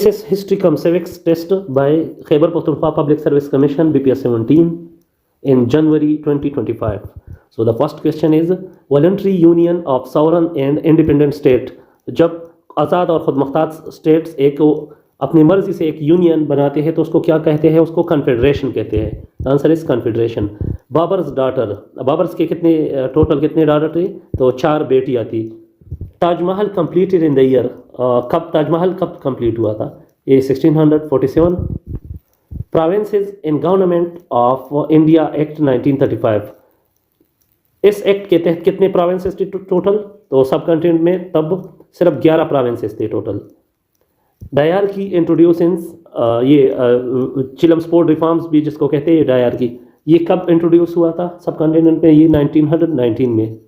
SS History cum Civics test by Khyber Pakhtunkhwa Public Service Commission BPS 17 in January 2025. So the first question is voluntary union of sovereign and independent state. जब आज़ाद और खुद Mukhtar states एक अपनी मर्जी से एक union बनाते हैं तो उसको क्या कहते हैं? उसको कन्फेडरेशन कहते हैं। Answer is confederation. Babar's daughter, Babar's के कितने टोटल कितने डॉटर थे? तो 4 बेटियां थी। Taj Mahal completed in the year, कब ताजमहल कब कंप्लीट हुआ था? ये 1647। Provinces in government of India act 1935, इस एक्ट के तहत कितने प्रोविंसेस थे टोटल? तो सब कंटिनेंट में तब सिर्फ 11 प्रोविंसेस थे टोटल। डायरकी इंट्रोड्यूसेंस, ये चिलम स्पोर्ट रिफॉर्म्स भी जिसको कहते हैं डायरकी, ये कब इंट्रोड्यूस हुआ था सब कंटिनेंट में? ये 1919 में।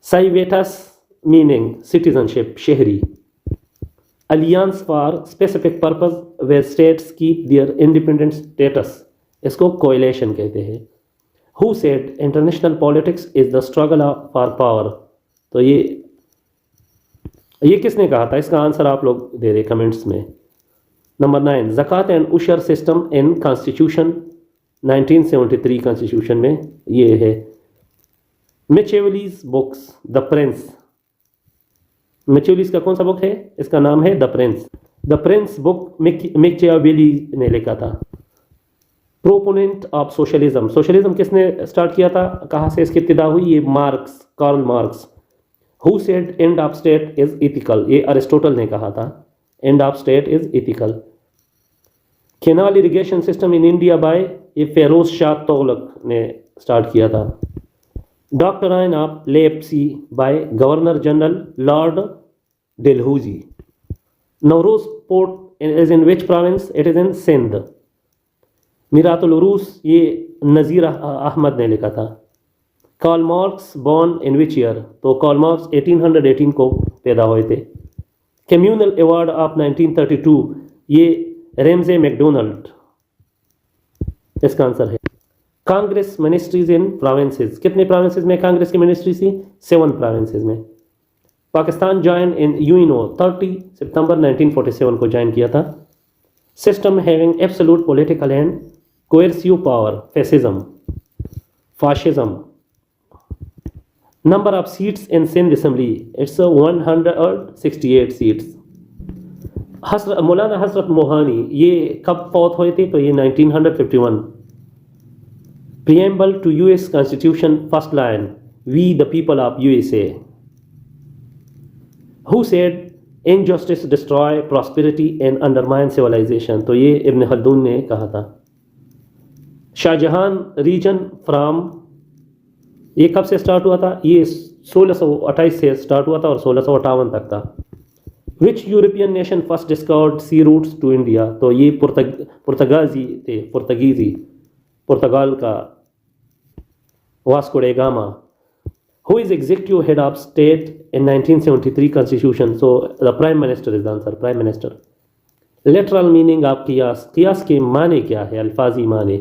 साइवेटस मीनिंग सिटीजनशिप, शहरी। Alliance for specific purpose where states keep their independent status, इसको कोएलिशन कहते हैं। Who said international politics is the struggle for power, तो ये किसने कहा था? इसका आंसर आप लोग दे रहे कमेंट्स में। Number 9, Zakat and Ushr system in constitution 1973 constitution में ये है। Machiavelli's books the prince, Machiavelli's का कौन सा बुक है? इसका नाम है the prince. The prince book Machiavelli ने लिखा था। प्रोपोनेंट ऑफ सोशलिज्म, सोशलिज्म किसने स्टार्ट किया था? कहाँ से इसकी इब्तिदा हुई? ये Marx, Karl Marx. Who said end of state is ethical, ये अरिस्टोटल ने कहा था end of state is ethical. Canal irrigation system in India by, ये फेरोज शाह तुगलक ने स्टार्ट किया था। Doctrine of lapse by governor general lord Dalhousie. नवरोज port is in which province? It is in Sindh. Miratul Uroos, ये नज़ीर अहमद ने लिखा था। Karl Marx born in which year? तो कार्ल मार्क्स 1818 को पैदा हुए थे। कम्युनल अवार्ड ऑफ 1932, ये रेमजे मैकडोनल्ड इसका आंसर है। कांग्रेस मिनिस्ट्रीज इन प्रोविंसेस, कितने प्रोविंसेस में कांग्रेस की मिनिस्ट्री थी? 7 प्रोविंसेस में। पाकिस्तान ज्वाइन इन यूएनओ 30 सितंबर 1947 को ज्वाइन किया था। System having absolute political and coercive power, fascism, fascism. Number of seats in Sindh assembly, it's 168 seats. Maulana Hasrat Mohani ये कब फौत हुए थे? तो ये 1951। Preamble to US constitution, first line, we the people of USA. Who said injustice destroy prosperity and undermine civilization, तो ये इब्न Khaldun ने कहा था। शाहजहान रीजन फ्राम, ये कब से स्टार्ट हुआ था? ये 1628 से स्टार्ट हुआ था और 1658 तक था। Which European nation first discovered sea routes to India, तो ये पुर्तगाजी थे, पुर्तगाल का Vasco da Gama. Who is executive head of state in 1973 constitution? So the prime minister is the answer, prime minister. Literal meaning of qiyas, qiyas के माने क्या है? अल्फाजी माने,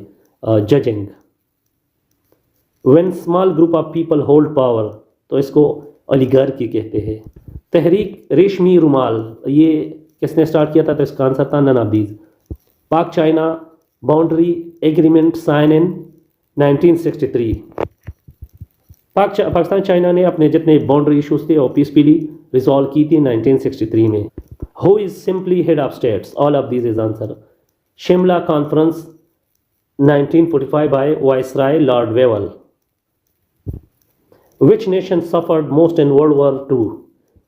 judging. When small group of people hold power, तो इसको oligarchy कहते हैं। तहरीक रेशमी रुमाल, ये किसने स्टार्ट किया था? तो इसका आंसर था none of these. Pak China boundary agreement sign in 1963। Pakistan China ने अपने जितने बाउंड्री इशूज थे और पीसफुली रिजॉल्व की थी 1963 में। Who is simply head of states? All of this is answer. Shimla conference 1945 by viceroy lord Wavell. Which nation suffered most in world war 2?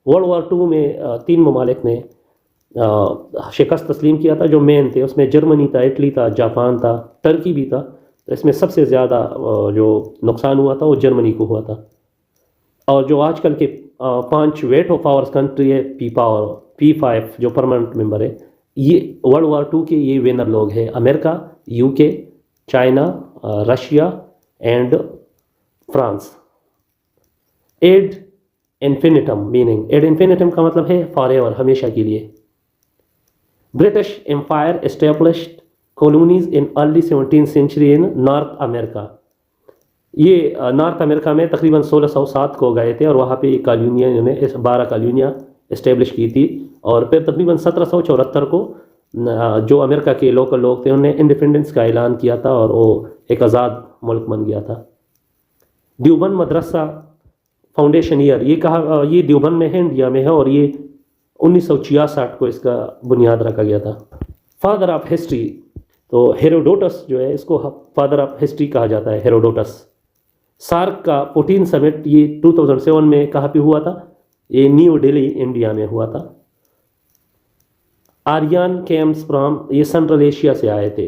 World war 2 में 3 ममालिक ने शिकस्त तस्लीम किया था जो मेन थे, उसमें जर्मनी था, इटली था, जापान था, टर्की भी था। तो इसमें सबसे ज़्यादा जो नुकसान हुआ था वो जर्मनी को हुआ था। और जो आजकल के 5 वेटो पावर्स कंट्री है, P5 जो परमानेंट मेंबर है, ये वर्ल्ड वॉर 2 के ये विनर लोग हैं। America, UK, China, Russia and France. Ad infinitum meaning, ad infinitum का मतलब है फॉरएवर, हमेशा के लिए। British empire established colonies in early 17th century in North America. ये नॉर्थ अमेरिका में तकरीबन 1607 को गए थे और वहाँ पे कॉलोनियाँ, 12 कॉलोनियाँ इस्टेब्लिश की थी। और फिर तकरीबन 1774 को जो अमेरिका के लोकल लोग थे उन्होंने इंडिपेंडेंस का ऐलान किया था और वो एक आज़ाद मुल्क बन गया था। देवबंद मदरसा फाउंडेशन ईयर, ये देवबंद में है, इंडिया में है, और ये 1966 को इसका बुनियाद रखा गया था। फादर ऑफ हिस्ट्री, तो हेरोडोटस जो है इसको फादर ऑफ हिस्ट्री कहा जाता है, हेरोडोटस। सार्क का 14 समिट ये 2007 में कहाँ पे हुआ था? ये न्यू दिल्ली इंडिया में हुआ था। आर्यन केम्स फ्रॉम, ये सेंट्रल एशिया से आए थे।